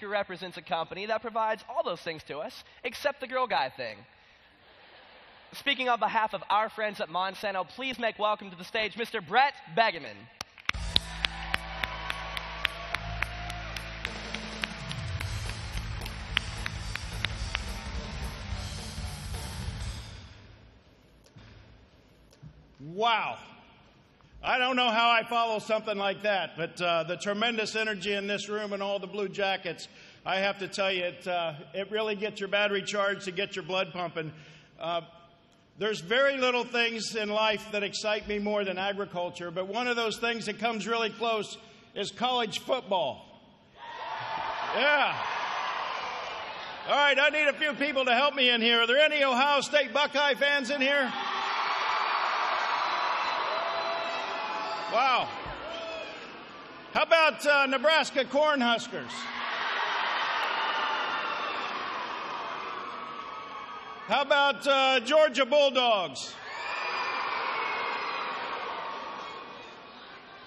speaker represents a company that provides all those things to us, except the girl guy thing. Speaking on behalf of our friends at Monsanto, please make welcome to the stage Mr. Brett Begemann. Wow. I don't know how I follow something like that, but the tremendous energy in this room and all the blue jackets, I have to tell you, it really gets your battery charged to get your blood pumping. There's very little things in life that excite me more than agriculture, but one of those things that comes really close is college football. Yeah. All right, I need a few people to help me in here. Are there any Ohio State Buckeye fans in here? Wow. How about Nebraska Cornhuskers? How about Georgia Bulldogs?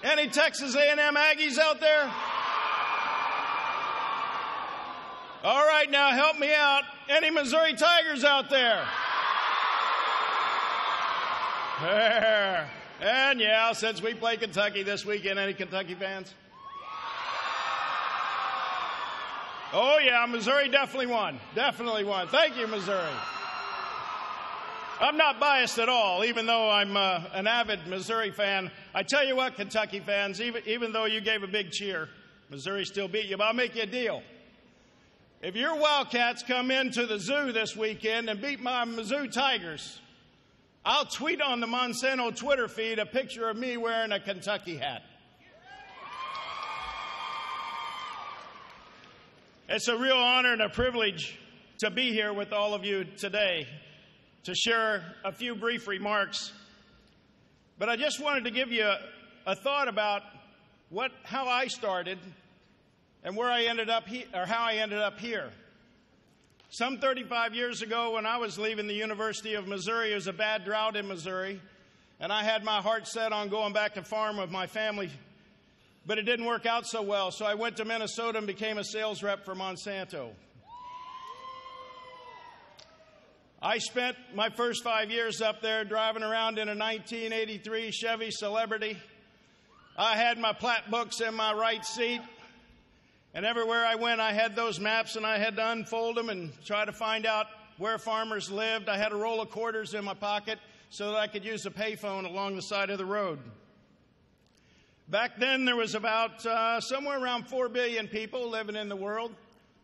Any Texas A&M Aggies out there? All right, now help me out. Any Missouri Tigers out there? There. And yeah, since we play Kentucky this weekend, any Kentucky fans? Oh yeah, Missouri definitely won. Definitely won. Thank you, Missouri. I'm not biased at all, even though I'm an avid Missouri fan. I tell you what, Kentucky fans, even though you gave a big cheer, Missouri still beat you, but I'll make you a deal. If your Wildcats come into the zoo this weekend and beat my Mizzou Tigers, I'll tweet on the Monsanto Twitter feed a picture of me wearing a Kentucky hat. It's a real honor and a privilege to be here with all of you today to share a few brief remarks. But I just wanted to give you a thought about how I started and where I ended up how I ended up here. Some 35 years ago, when I was leaving the University of Missouri, it was a bad drought in Missouri, and I had my heart set on going back to farm with my family, but it didn't work out so well, so I went to Minnesota and became a sales rep for Monsanto. I spent my first 5 years up there driving around in a 1983 Chevy Celebrity. I had my plat books in my right seat. And everywhere I went, I had those maps, and I had to unfold them and try to find out where farmers lived. I had a roll of quarters in my pocket so that I could use a payphone along the side of the road. Back then, there was about somewhere around 4 billion people living in the world,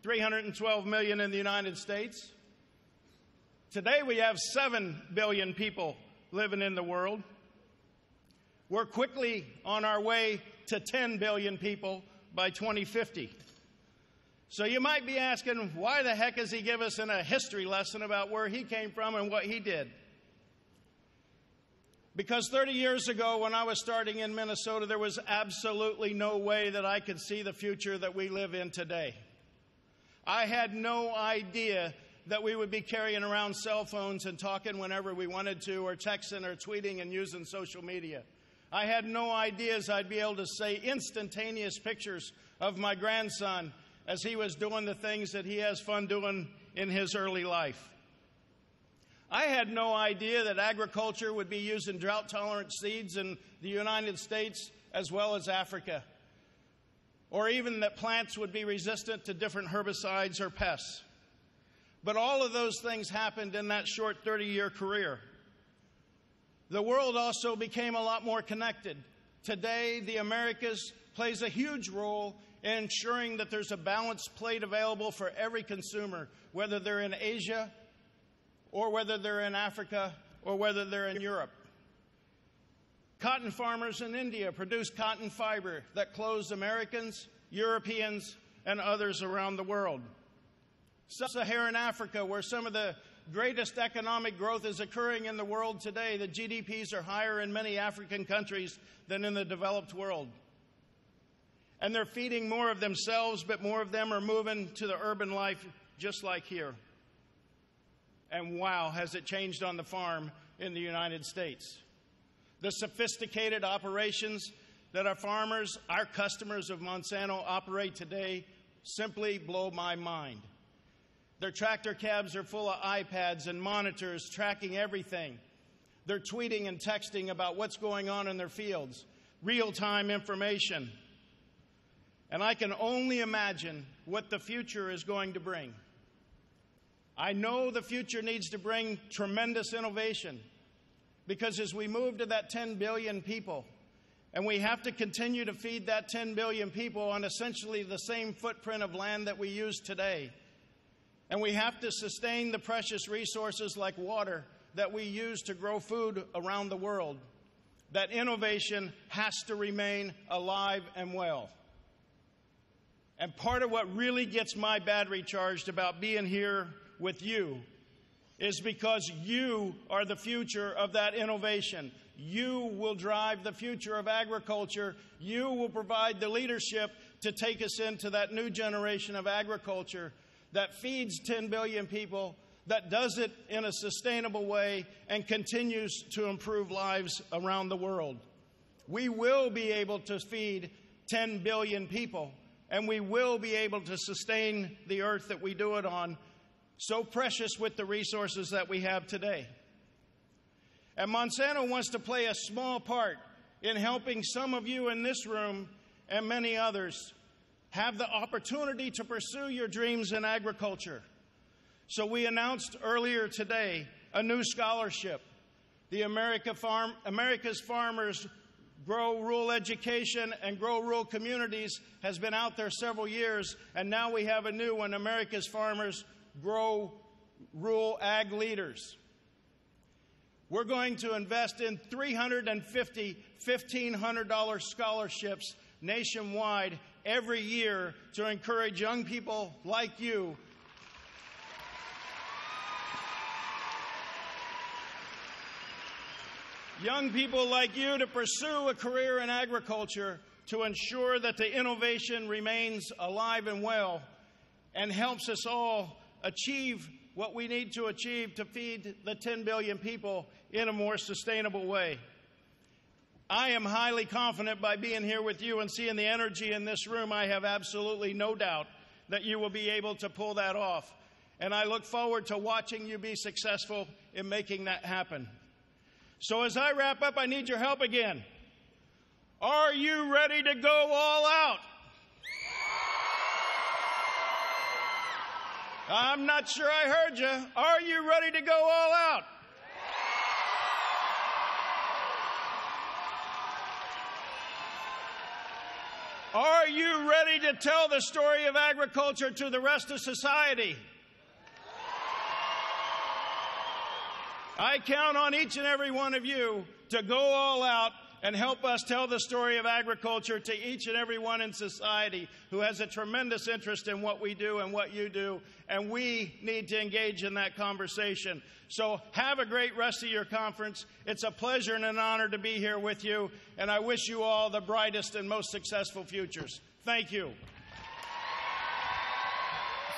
312 million in the United States. Today, we have 7 billion people living in the world. We're quickly on our way to 10 billion people by 2050. So you might be asking, why the heck does he give us a history lesson about where he came from and what he did? Because 30 years ago, when I was starting in Minnesota, there was absolutely no way that I could see the future that we live in today. I had no idea that we would be carrying around cell phones and talking whenever we wanted to, or texting or tweeting and using social media. I had no ideas I'd be able to say instantaneous pictures of my grandson as he was doing the things that he has fun doing in his early life. I had no idea that agriculture would be using drought-tolerant seeds in the United States as well as Africa, or even that plants would be resistant to different herbicides or pests. But all of those things happened in that short 30-year career. The world also became a lot more connected. Today, the Americas plays a huge role in ensuring that there's a balanced plate available for every consumer, whether they're in Asia or whether they're in Africa or whether they're in Europe. Cotton farmers in India produce cotton fiber that clothes Americans, Europeans, and others around the world. Sub-Saharan Africa, where some of the greatest economic growth is occurring in the world today. The GDPs are higher in many African countries than in the developed world. And they're feeding more of themselves, but more of them are moving to the urban life just like here. And wow, has it changed on the farm in the United States. The sophisticated operations that our farmers, our customers of Monsanto, operate today simply blow my mind. Their tractor cabs are full of iPads and monitors tracking everything. They're tweeting and texting about what's going on in their fields, real-time information. And I can only imagine what the future is going to bring. I know the future needs to bring tremendous innovation, because as we move to that 10 billion people, and we have to continue to feed that 10 billion people on essentially the same footprint of land that we use today, and we have to sustain the precious resources like water that we use to grow food around the world, that innovation has to remain alive and well. And part of what really gets my battery charged about being here with you is because you are the future of that innovation. You will drive the future of agriculture. You will provide the leadership to take us into that new generation of agriculture that feeds 10 billion people, that does it in a sustainable way, and continues to improve lives around the world. We will be able to feed 10 billion people, and we will be able to sustain the earth that we do it on, so precious with the resources that we have today. And Monsanto wants to play a small part in helping some of you in this room and many others have the opportunity to pursue your dreams in agriculture. So we announced earlier today a new scholarship. The America's Farmers Grow Rural Education and Grow Rural Communities has been out there several years, and now we have a new one, America's Farmers Grow Rural Ag Leaders. We're going to invest in 350 $1,500 scholarships nationwide every year to encourage young people like you to pursue a career in agriculture, to ensure that the innovation remains alive and well and helps us all achieve what we need to achieve to feed the 10 billion people in a more sustainable way. I am highly confident by being here with you and seeing the energy in this room. I have absolutely no doubt that you will be able to pull that off. And I look forward to watching you be successful in making that happen. So as I wrap up, I need your help again. Are you ready to go all out? I'm not sure I heard you. Are you ready to go all out? Are you ready to tell the story of agriculture to the rest of society? I count on each and every one of you to go all out and help us tell the story of agriculture to each and every one in society who has a tremendous interest in what we do and what you do, and we need to engage in that conversation. So have a great rest of your conference. It's a pleasure and an honor to be here with you, and I wish you all the brightest and most successful futures. Thank you.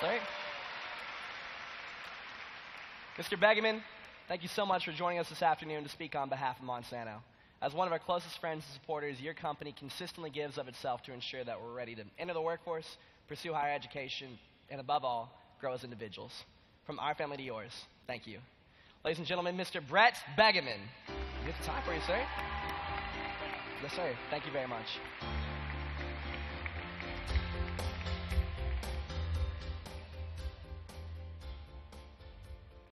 Sorry. Mr. Begemann, thank you so much for joining us this afternoon to speak on behalf of Monsanto. As one of our closest friends and supporters, your company consistently gives of itself to ensure that we're ready to enter the workforce, pursue higher education, and above all, grow as individuals. From our family to yours, thank you. Ladies and gentlemen, Mr. Brett Begemann. You have time for you, sir? Yes, sir. Thank you very much.